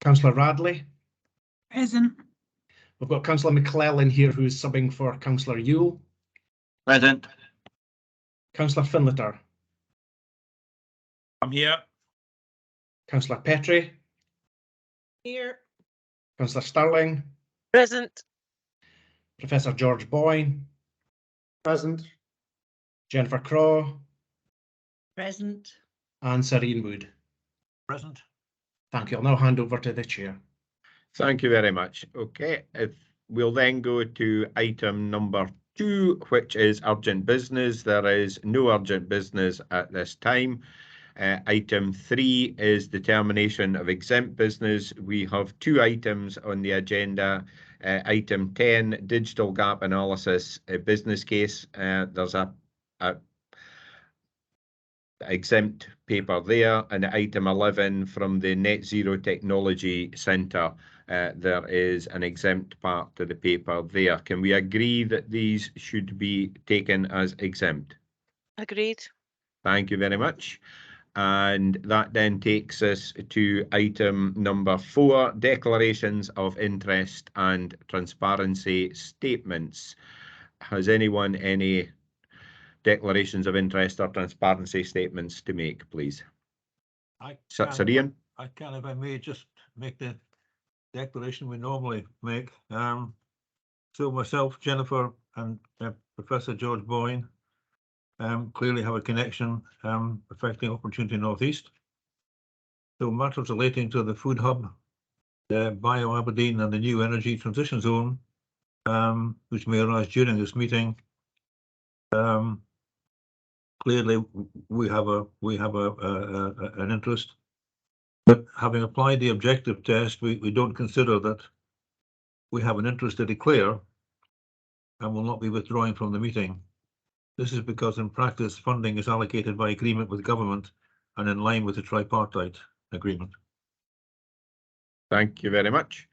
Councillor Radley. Present. We've got Councillor McClellan here who's subbing for Councillor Yule. Present. Councillor Finlater. I'm here. Councillor Petrie. Here. Councillor Stirling. Present. Professor George Boyne. Present. Jennifer Craw. Present. And Serene Wood. Present. Thank you. I'll now hand over to the chair. Thank you very much. Okay, if we'll then go to item number 2, which is urgent business. There is no urgent business at this time. Item 3 is determination of exempt business. We have 2 items on the agenda. Item 10, digital gap analysis, a business case. There's a exempt paper there, and item 11 from the Net Zero Technology Centre. There is an exempt part to the paper there. Can we agree that these should be taken as exempt? Agreed. Thank you very much. And that then takes us to item number 4, declarations of interest and transparency statements. Has anyone any declarations of interest or transparency statements to make, please? Sir Ian? I can, if I may, just make the declaration we normally make. So myself, Jennifer, and Professor George Boyne clearly have a connection affecting Opportunity North East. So matters relating to the food hub, the Bio Aberdeen and the new energy transition zone, which may arise during this meeting. Clearly, we have an interest, but having applied the objective test, we don't consider that we have an interest to declare and will not be withdrawing from the meeting. This is because in practice, funding is allocated by agreement with government and in line with the tripartite agreement. Thank you very much.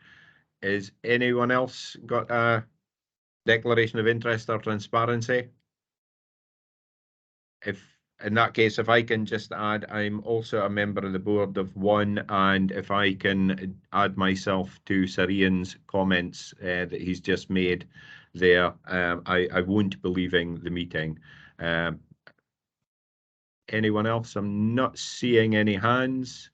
Is anyone else got a declaration of interest or transparency? If in that case, if I can just add, I'm also a member of the board of one, and if I can add myself to Sir Ian's comments that he's just made there, I won't be leaving the meeting. Anyone else? I'm not seeing any hands.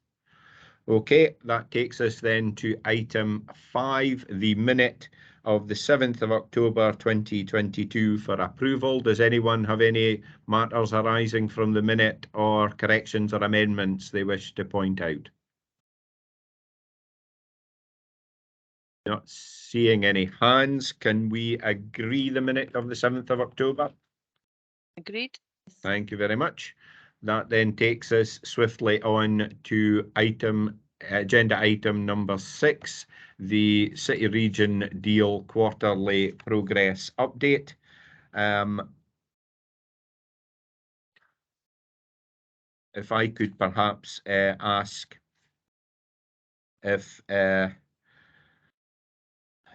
Okay, that takes us then to item 5, the minute of the 7th of October 2022 for approval. Does anyone have any matters arising from the minute or corrections or amendments they wish to point out? Not seeing any hands. Can we agree the minute of the 7th of October? Agreed. Thank you very much. That then takes us swiftly on to agenda item number 6, the City Region Deal Quarterly Progress Update. If I could perhaps ask if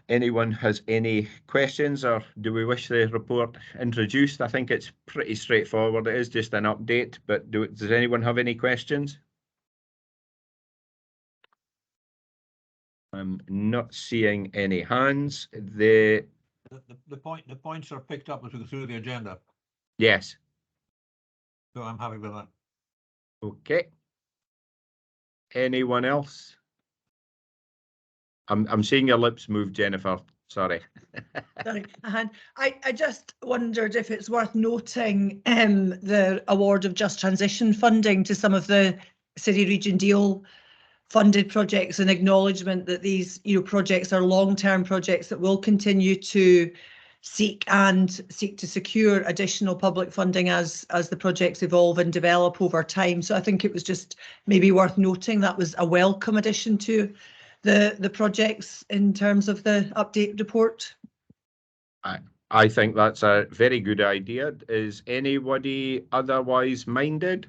anyone has any questions, or do we wish the report introduced? I think it's pretty straightforward. It is just an update, but does anyone have any questions? I'm not seeing any hands. The points are picked up as we go through the agenda. Yes. So I'm happy with that. Okay. Anyone else? I'm seeing your lips move, Jennifer. Sorry. Sorry, I just wondered if it's worth noting the award of Just Transition funding to some of the City Region Deal funded projects, and acknowledgement that these projects are long-term projects that will continue to seek to secure additional public funding as the projects evolve and develop over time. So I think it was just maybe worth noting that was a welcome addition to the projects in terms of the update report. I think that's a very good idea. Is anybody otherwise minded?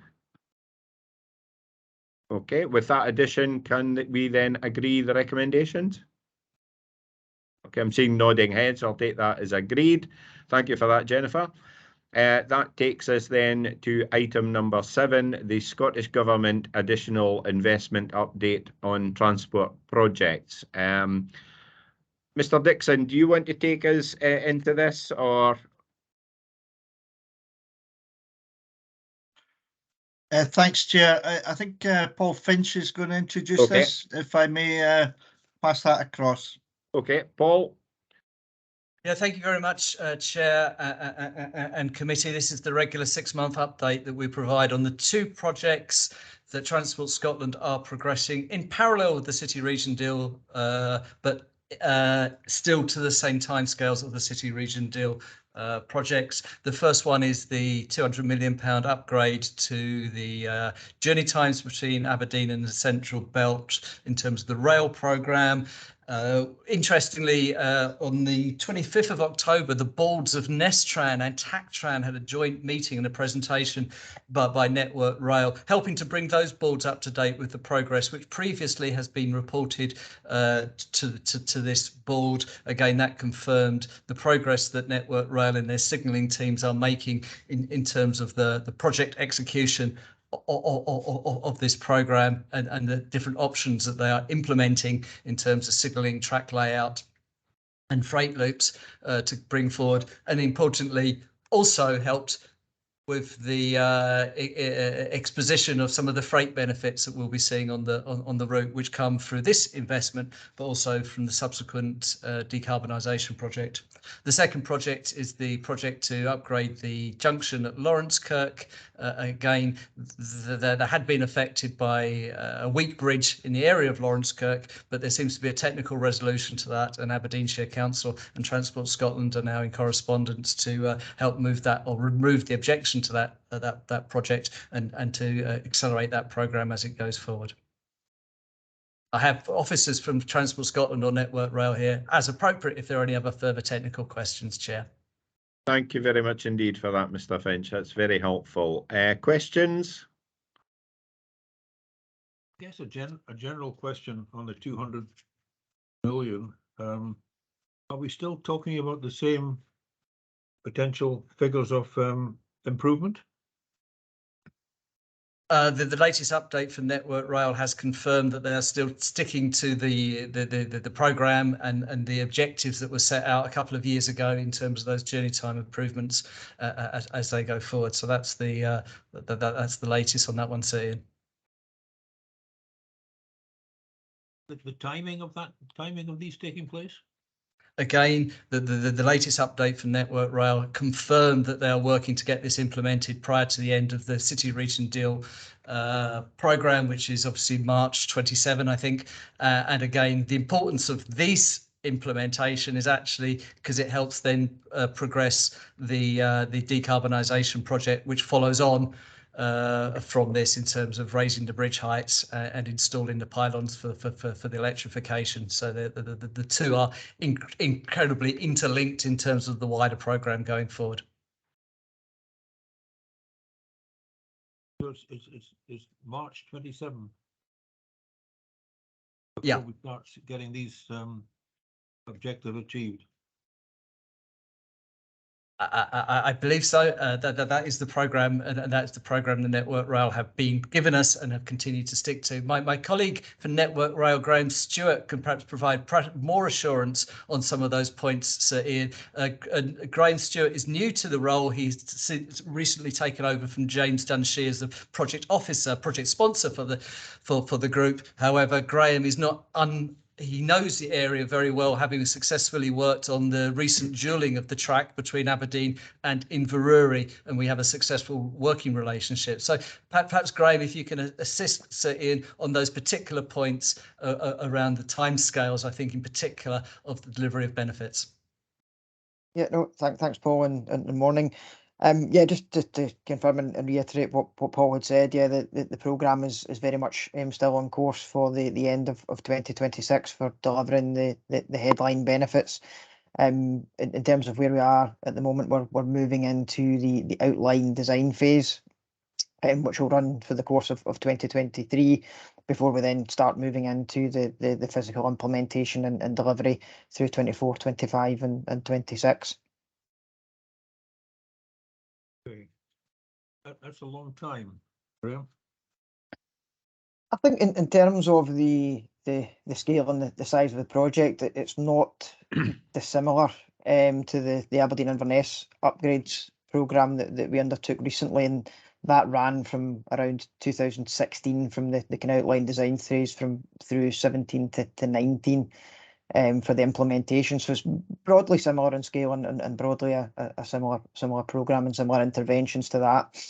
Okay, with that addition, can we then agree the recommendations? Okay, I'm seeing nodding heads. I'll take that as agreed. Thank you for that, Jennifer. That takes us then to item number 7, the Scottish Government additional investment update on transport projects. Mr. Dixon, do you want to take us into this, or? Thanks, Chair. I think Paul Finch is going to introduce this, if I may pass that across. Okay, Paul. Yeah, thank you very much, Chair and Committee. This is the regular 6-month update that we provide on the 2 projects that Transport Scotland are progressing in parallel with the City Region deal, but still to the same timescales of the City Region deal projects. The first one is the £200 million upgrade to the journey times between Aberdeen and the Central Belt in terms of the rail programme. Interestingly, on the 25th of October, the boards of Nestran and Tactran had a joint meeting and a presentation by Network Rail, helping to bring those boards up to date with the progress which previously has been reported to this board. Again, that confirmed the progress that Network Rail and their signalling teams are making in terms of the project execution of this programme and the different options that they are implementing in terms of signalling, track layout and freight loops to bring forward, and importantly also helped with the exposition of some of the freight benefits that we'll be seeing on the route, which come through this investment, but also from the subsequent decarbonisation project. The second project is the project to upgrade the junction at Lawrencekirk. Again, that had been affected by a weak bridge in the area of Lawrencekirk, but there seems to be a technical resolution to that, and Aberdeenshire Council and Transport Scotland are now in correspondence to help move that or remove the objection to that project and to accelerate that programme as it goes forward. I have officers from Transport Scotland or Network Rail here, as appropriate if there are any other further technical questions, Chair. Thank you very much indeed for that, Mr. Finch. That's very helpful. Questions? I guess a general question on the 200 million. Are we still talking about the same potential figures of improvement? The latest update from Network Rail has confirmed that they are still sticking to the programme and the objectives that were set out a couple of years ago in terms of those journey time improvements as they go forward. So that's the latest on that one, Sir Ian. The timing of these taking place? Again, the latest update from Network Rail confirmed that they are working to get this implemented prior to the end of the City Region deal programme, which is obviously March 27, I think. And again, the importance of this implementation is actually because it helps then progress the decarbonisation project, which follows on from this in terms of raising the bridge heights and installing the pylons for the electrification. So the two are incredibly interlinked in terms of the wider programme going forward. So it's March 27. Yeah. Before we start getting these objectives achieved. I believe so. That is the programme, and that's the programme the Network Rail have been given us and have continued to stick to. My colleague for Network Rail, Graham Stewart, can perhaps provide more assurance on some of those points, Sir Ian. Graham Stewart is new to the role. He's recently taken over from James Dunshee as the project officer, project sponsor for the group. However, Graham is not he knows the area very well, having successfully worked on the recent dualling of the track between Aberdeen and Inverurie, and we have a successful working relationship. So perhaps, Graham, if you can assist Sir Ian on those particular points around the timescales, I think in particular of the delivery of benefits. Yeah, no, thanks, Paul, and good morning. Yeah, just to confirm and reiterate what Paul had said, yeah, the programme is very much still on course for the end of 2026 for delivering the headline benefits. In terms of where we are at the moment, we're moving into the outline design phase, which will run for the course of 2023 before we then start moving into the physical implementation and delivery through 24, 25 and 26. That's a long time, Graham. I think in terms of the scale and the size of the project, it's not dissimilar to the Aberdeen Inverness upgrades programme that we undertook recently, and that ran from around 2016 from the kind of outline design phase through 17 to 19 for the implementation. So it's broadly similar in scale and broadly a similar programme and similar interventions to that.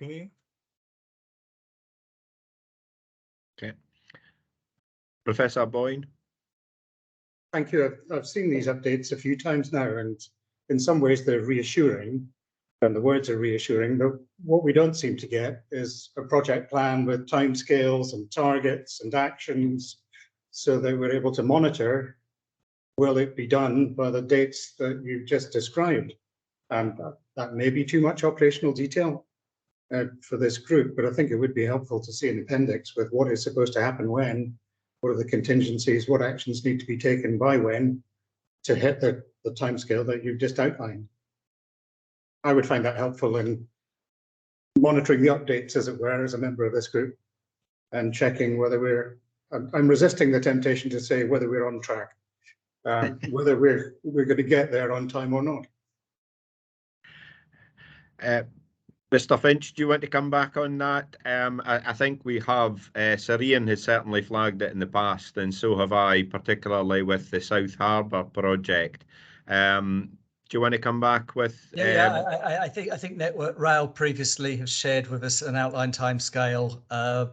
Okay. Okay. Professor Boyne. Thank you. I've seen these updates a few times now, and in some ways they're reassuring, and the words are reassuring, but what we don't seem to get is a project plan with timescales and targets and actions so that we're able to monitor, will it be done by the dates that you've just described? And that may be too much operational detail for this group, but I think it would be helpful to see an appendix with what is supposed to happen when, what are the contingencies, what actions need to be taken by when to hit the timescale that you've just outlined. I would find that helpful in monitoring the updates, as it were, as a member of this group, and checking whether I'm resisting the temptation to say whether we're on track, whether we're going to get there on time or not. Mr. Finch, do you want to come back on that? I think we have, Sir Ian has certainly flagged it in the past, and so have I, particularly with the South Harbour project. Do you want to come back with? I think Network Rail previously have shared with us an outline timescale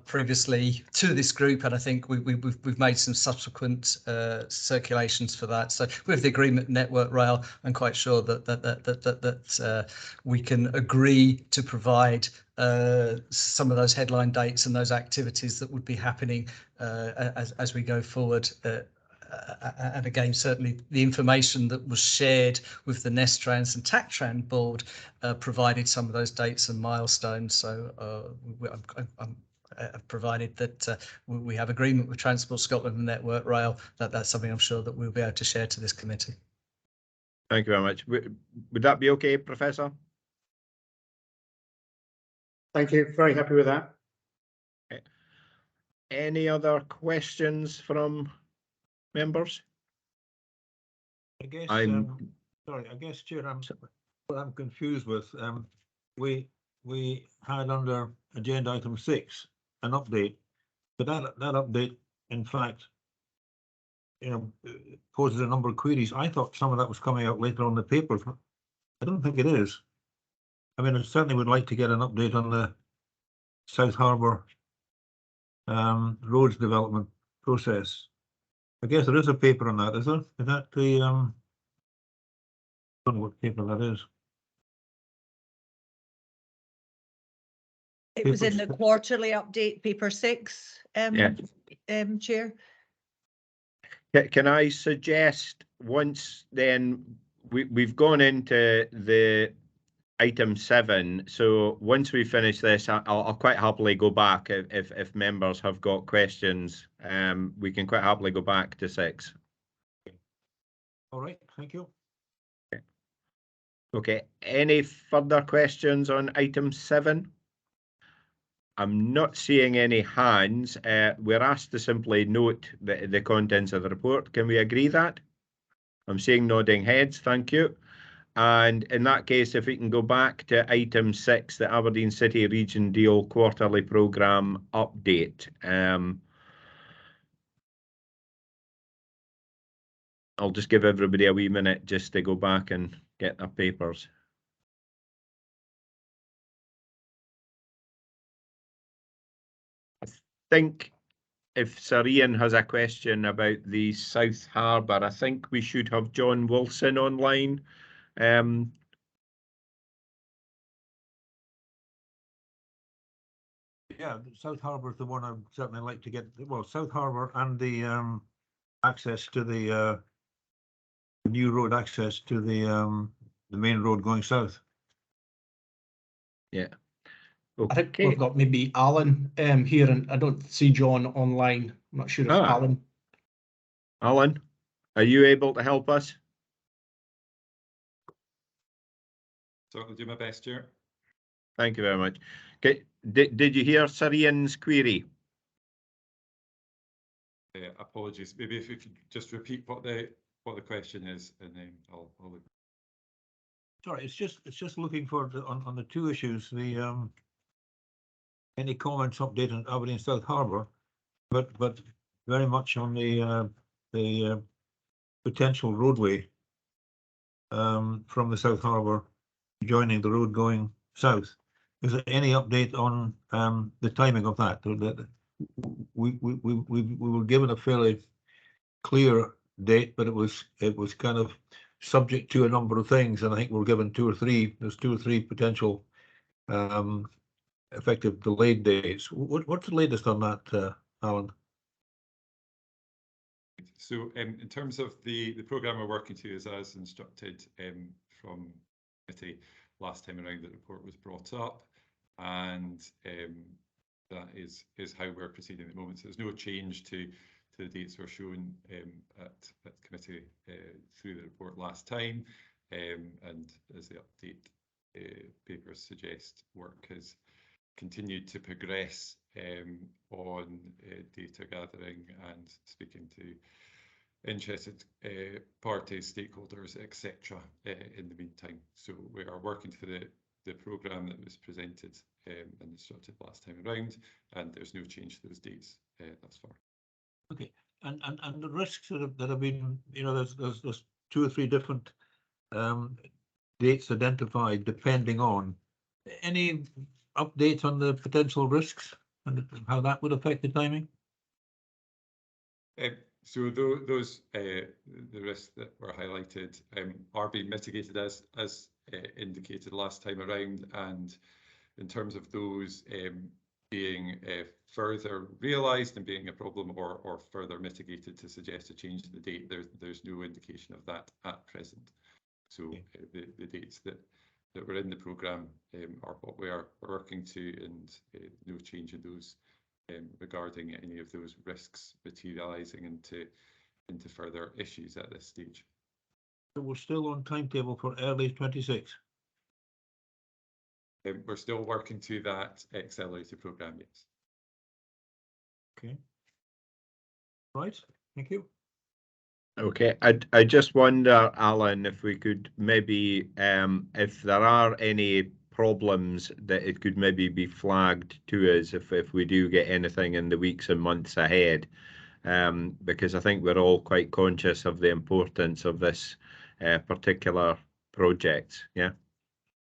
previously to this group, and I think we've made some subsequent circulations for that. So with the agreement Network Rail, I'm quite sure that we can agree to provide some of those headline dates and those activities that would be happening as we go forward. And again, certainly the information that was shared with the Nestrans and TACTRAN board provided some of those dates and milestones. So I've provided that we have agreement with Transport Scotland and Network Rail. That's something I'm sure that we'll be able to share to this committee. Thank you very much. Would that be okay, Professor? Thank you. Very happy with that. Okay. Any other questions from members? I guess sorry, I guess, Chair, what I'm confused with. We had under agenda item 6 an update, but that update, in fact, poses a number of queries. I thought some of that was coming out later on the paper. I don't think it is. I mean, I certainly would like to get an update on the South Harbour roads development process. I guess there is a paper on that, is there? Is that the I don't know what paper that is. It was in the quarterly update, paper 6, Chair. Can I suggest once then we've gone into the item 7, so once we finish this, I'll quite happily go back if members have got questions. We can quite happily go back to 6. All right, thank you. Okay, any further questions on item 7? I'm not seeing any hands. We're asked to simply note the contents of the report. Can we agree that? I'm seeing nodding heads, thank you. And in that case, if we can go back to item 6, the Aberdeen City Region Deal Quarterly Programme Update. I'll just give everybody a wee minute just to go back and get their papers. I think if Sir Ian has a question about the South Harbour, I think we should have John Wilson online. Yeah, South Harbour is the one I'd certainly like to get. Well, South Harbour and the access to the new road access to the main road going south. Yeah. I think we've got maybe Alan here, and I don't see John online. I'm not sure if Alan. Alan, are you able to help us? So I'll do my best, Chair. Thank you very much. Okay, did you hear Sir Ian's query? Apologies. Maybe if you could just repeat what the question is, and then I'll Sorry, it's just looking for on the two issues, the any comments update on Aberdeen South Harbour, but very much on the potential roadway from the South Harbour joining the road going south. Is there any update on the timing of that? We were given a fairly clear date, but it was kind of subject to a number of things, and I think we're given there's two or three potential effective delayed dates. What's the latest on that, Alan? So in terms of the programme we're working to is as instructed from committee last time around. The report was brought up, and that is how we're proceeding at the moment. So there's no change to the dates were shown at committee through the report last time, and as the update papers suggest, work has continued to progress on data gathering and speaking to interested parties, stakeholders, etc. In the meantime. So we are working to the programme that was presented and instructed last time around, and there's no change to those dates thus far. Okay, and the risks that have been, there's two or three different dates identified depending on. Any updates on the potential risks and how that would affect the timing? So those the risks that were highlighted are being mitigated as indicated last time around, and in terms of those being further realised and being a problem or further mitigated to suggest a change to the date, there's no indication of that at present. So the dates that were in the programme are what we are working to, and no change in those regarding any of those risks materialising into further issues at this stage. So we're still on timetable for early 26. We're still working to that accelerated programme, yes. Okay. Right, thank you. Okay, I just wonder, Alan, if we could maybe, if there are any problems that it could maybe be flagged to us if we do get anything in the weeks and months ahead, because I think we're all quite conscious of the importance of this particular project. Yeah,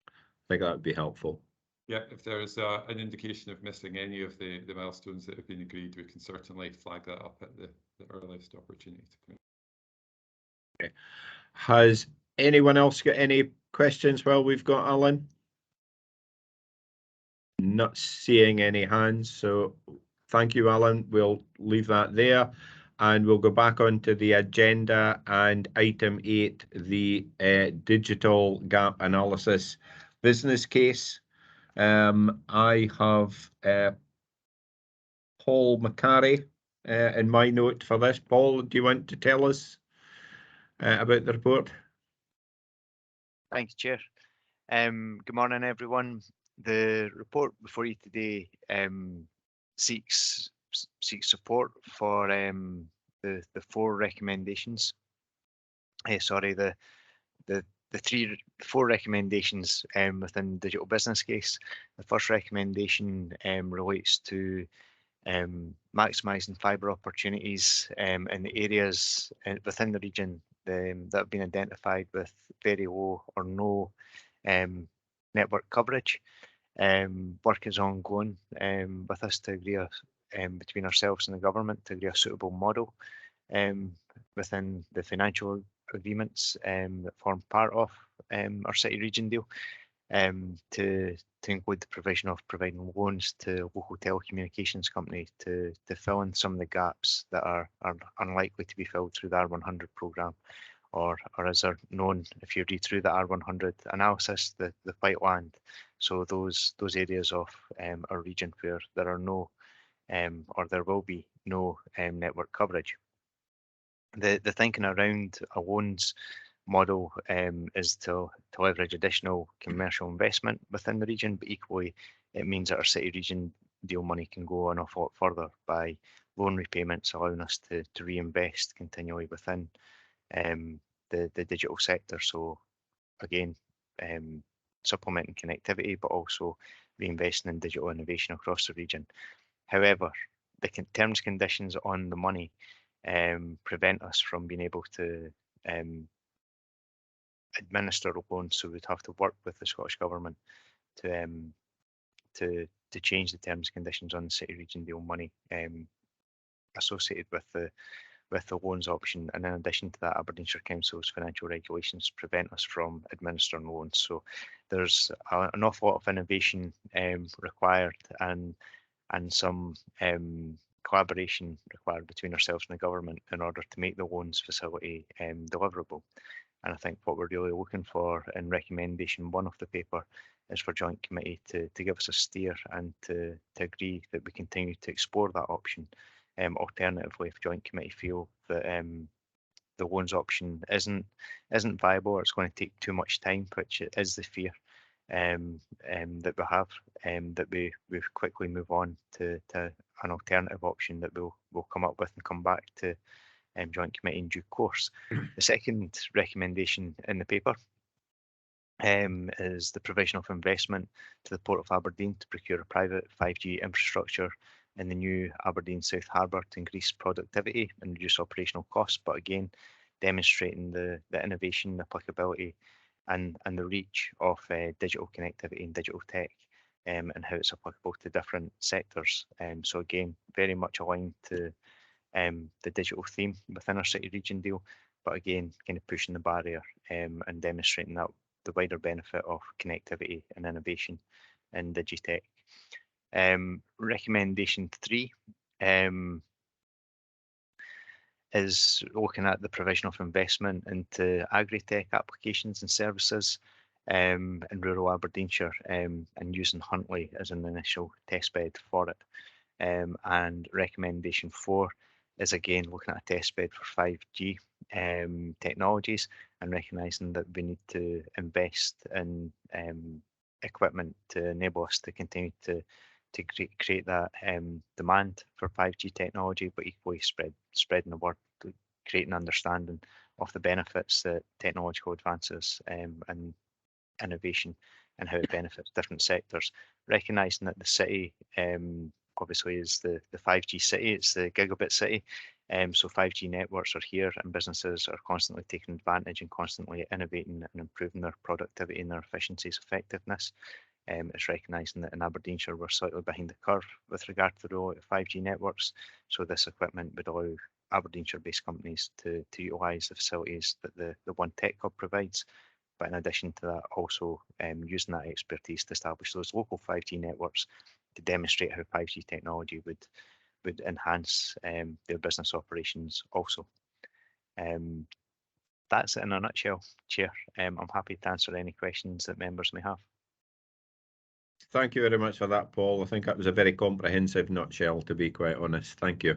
I think that would be helpful. Yeah, if there's an indication of missing any of the milestones that have been agreed, we can certainly flag that up at the earliest opportunity to come in. Okay. Has anyone else got any questions while we've got Alan? Not seeing any hands, so thank you, Alan. We'll leave that there, and we'll go back onto the agenda and item 8, the digital gap analysis business case. I have Paul McCarry in my note for this. Paul, do you want to tell us about the report? Thanks, Chair. Good morning, everyone. The report before you today seeks support for the 4 recommendations. The 4 recommendations within the digital business case. The first recommendation relates to maximising fibre opportunities in the areas within the region that have been identified with very low or no network coverage. Work is ongoing with us to agree between ourselves and the government to agree a suitable model within the financial agreements that form part of our city region deal, to include the provision of providing loans to local telecommunications companies to fill in some of the gaps that are unlikely to be filled through the R100 programme, or as are known if you read through the R100 analysis, the white land. So those areas of our region where there are no or there will be no network coverage. The thinking around a loans model is to leverage additional commercial investment within the region, but equally it means that our city region deal money can go an awful lot further by loan repayments, allowing us to reinvest continually within the digital sector. So again, supplementing connectivity, but also reinvesting in digital innovation across the region. However, the terms conditions on the money prevent us from being able to administer loans, so we'd have to work with the Scottish Government to change the terms and conditions on the city region deal money associated with the loans option. And in addition to that, Aberdeenshire Council's financial regulations prevent us from administering loans. So there's an awful lot of innovation required and some collaboration required between ourselves and the government in order to make the loans facility deliverable. And I think what we're really looking for in recommendation 1 of the paper is for joint committee to give us a steer and to agree that we continue to explore that option. Alternatively, if joint committee feel that the loans option isn't viable, or it's going to take too much time, which is the fear that we have, that we quickly move on to an alternative option that we'll come up with and come back to joint committee in due course. The second recommendation in the paper is the provision of investment to the Port of Aberdeen to procure a private 5G infrastructure in the new Aberdeen South Harbour to increase productivity and reduce operational costs, but again demonstrating the innovation, the applicability and the reach of digital connectivity and digital tech, and how it's applicable to different sectors. So again, very much aligned to the digital theme within our city region deal, but again, kind of pushing the barrier and demonstrating that the wider benefit of connectivity and innovation in Digitech. Recommendation 3 is looking at the provision of investment into agri-tech applications and services in rural Aberdeenshire, and using Huntly as an initial testbed for it. And recommendation 4 is again looking at a testbed for 5G technologies and recognising that we need to invest in equipment to enable us to continue to create that demand for 5G technology, but equally spreading the word, creating understanding of the benefits that technological advances and innovation and how it benefits different sectors. Recognising that the city obviously is the 5G city, it's the gigabit city. So 5G networks are here and businesses are constantly taking advantage and constantly innovating and improving their productivity and their efficiencies, effectiveness. It's recognising that in Aberdeenshire we're slightly behind the curve with regard to the rollout of 5G networks. So this equipment would allow Aberdeenshire-based companies to utilise the facilities that the One Tech Hub provides. But in addition to that, also using that expertise to establish those local 5G networks to demonstrate how 5G technology would enhance their business operations also. That's it in a nutshell, Chair. I'm happy to answer any questions that members may have. Thank you very much for that, Paul. I think that was a very comprehensive nutshell, to be quite honest. Thank you.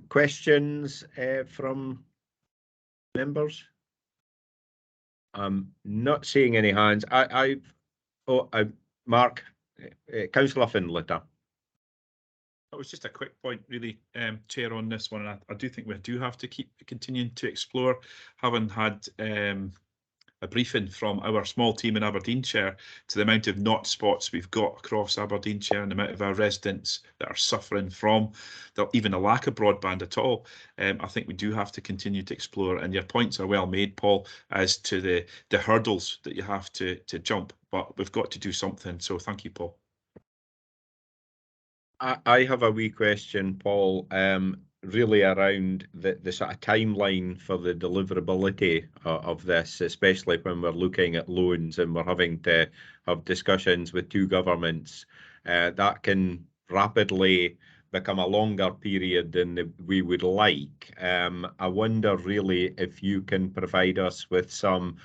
Questions from members? I'm not seeing any hands. Mark, Councillor Findlater. That was just a quick point, really, Chair, on this one. And I do think we do have to keep continuing to explore, having had a briefing from our small team in Aberdeenshire to the amount of not spots we've got across Aberdeenshire and the amount of our residents that are suffering from even a lack of broadband at all. I think we do have to continue to explore, and your points are well made, Paul, as to the hurdles that you have to jump, but we've got to do something. So thank you, Paul. I have a wee question, Paul, really around the sort of timeline for the deliverability of this, especially when we're looking at loans and we're having to have discussions with two governments. That can rapidly become a longer period than we would like. I wonder really if you can provide us with some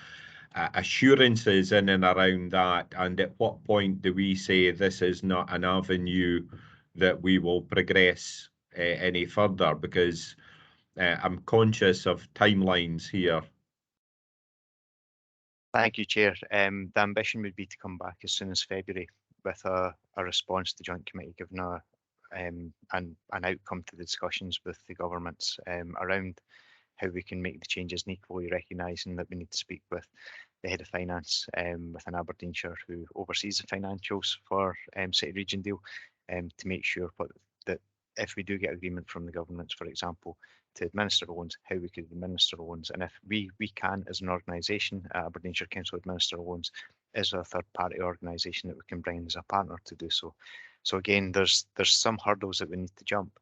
assurances in and around that, and at what point do we say this is not an avenue that we will progress any further, because I'm conscious of timelines here. Thank you, Chair. The ambition would be to come back as soon as February with a response to the Joint Committee, given an outcome to the discussions with the governments around how we can make the changes, and equally recognising that we need to speak with the head of finance within Aberdeenshire, who oversees the financials for City Region Deal, to make sure that if we do get agreement from the governments, for example, to administer loans, how we could administer loans, and if we can, as an organisation, Aberdeenshire Council Administer Loans, is a third-party organisation that we can bring in as a partner to do so. So again, there's some hurdles that we need to jump.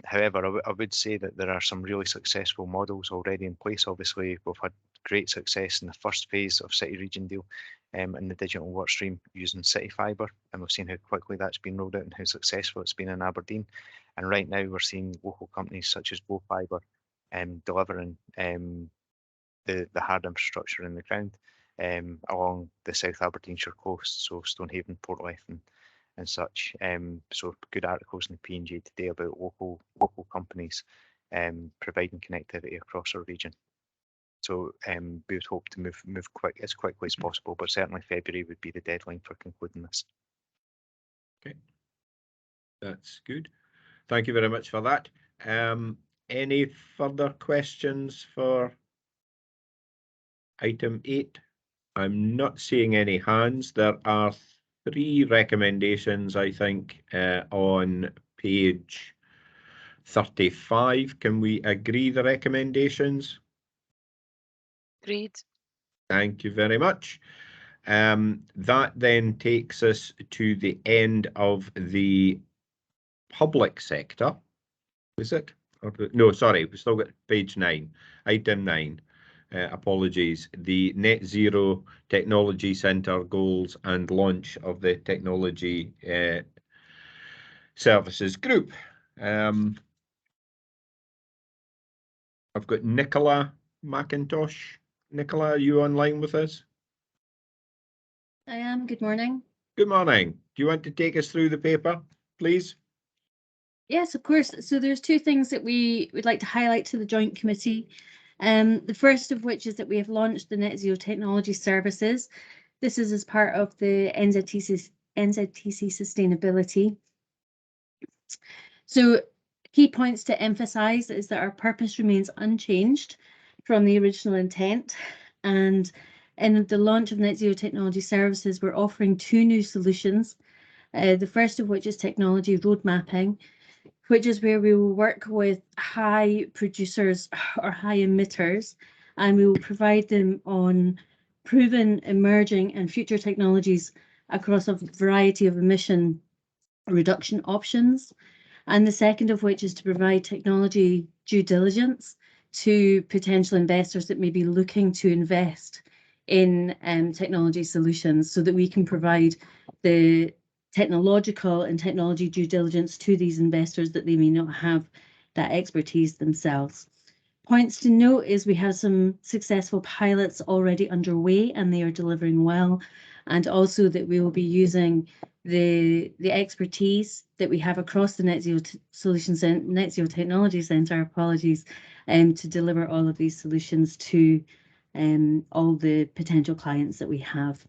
However, I would say that there are some really successful models already in place. Obviously, we've had great success in the first phase of City Region Deal in the digital work stream using City Fibre, and we've seen how quickly that's been rolled out and how successful it's been in Aberdeen. And right now we're seeing local companies such as Go Fibre delivering the hard infrastructure in the ground along the South Aberdeenshire coast, so Stonehaven, Portlife and such. So good articles in the P&J today about local companies providing connectivity across our region. So we would hope to move as quickly as possible, but certainly February would be the deadline for concluding this. Okay, that's good. Thank you very much for that. Any further questions for item 8? I'm not seeing any hands. There are 3 recommendations, I think, on page 35. Can we agree the recommendations? Agreed. Thank you very much. That then takes us to the end of the public sector. Is it? No, sorry, we've still got page 9, item 9. Apologies. The Net Zero Technology Centre goals and launch of the Technology Services Group. I've got Nicola McIntosh. Nicola, are you online with us? I am. Good morning. Good morning. Do you want to take us through the paper, please? Yes, of course. So there's 2 things that we would like to highlight to the Joint Committee. The first of which is that we have launched the Net Zero Technology Services. This is as part of the NZTC sustainability. So key points to emphasise is that our purpose remains unchanged from the original intent, and in the launch of Net Zero Technology Services, we're offering 2 new solutions. The first of which is technology road mapping, which is where we will work with high producers or high emitters, and we will provide them on proven, emerging and future technologies across a variety of emission reduction options. And the second of which is to provide technology due diligence to potential investors that may be looking to invest in technology solutions, so that we can provide the technological and technology due diligence to these investors that they may not have that expertise themselves. Points to note is we have some successful pilots already underway and they are delivering well, and also that we will be using the expertise that we have across the Net Zero Technology Centre, apologies, to deliver all of these solutions to all the potential clients that we have.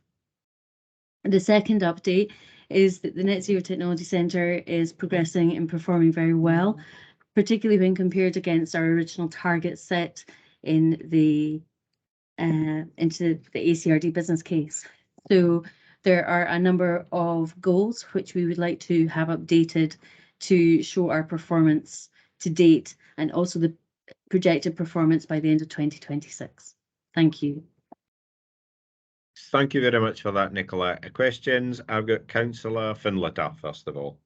The second update is that the Net Zero Technology Centre is progressing and performing very well, particularly when compared against our original target set in the into the ACRD business case. So there are a number of goals which we would like to have updated to show our performance to date, and also the projected performance by the end of 2026. Thank you. Thank you very much for that, Nicola. Questions? I've got Councillor Finlater, first of all.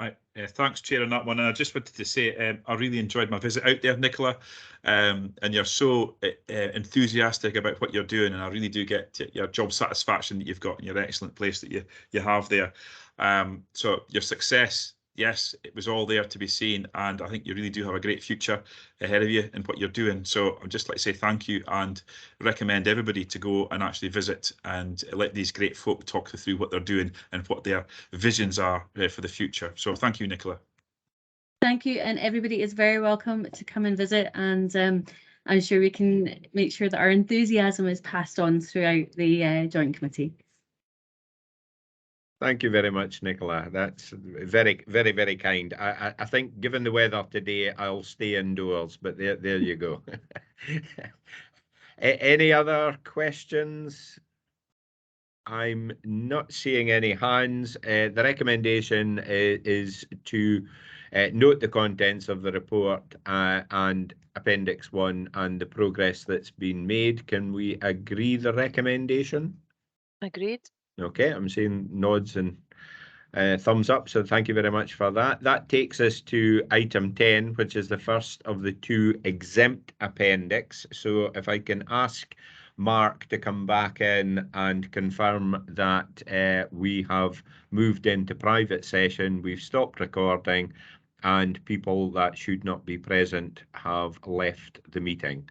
Right, thanks, Chair, on that one. And I just wanted to say I really enjoyed my visit out there, Nicola, and you're so enthusiastic about what you're doing, and I really do get your job satisfaction that you've got in your excellent place that you have there. So your success, yes, it was all there to be seen, and I think you really do have a great future ahead of you in what you're doing. So I'd just like to say thank you and recommend everybody to go and actually visit and let these great folk talk through what they're doing and what their visions are for the future. So thank you, Nicola. Thank you, and everybody is very welcome to come and visit and I'm sure we can make sure that our enthusiasm is passed on throughout the joint committee. Thank you very much, Nicola. That's very, very, very kind. I think given the weather today, I'll stay indoors, but there you go. Any other questions? I'm not seeing any hands. The recommendation is to note the contents of the report and Appendix 1 and the progress that's been made. Can we agree the recommendation? Agreed. Okay, I'm seeing nods and thumbs up, so thank you very much for that. That takes us to item 10, which is the first of the two exempt appendix. So if I can ask Mark to come back in and confirm that we have moved into private session, we've stopped recording, and people that should not be present have left the meeting.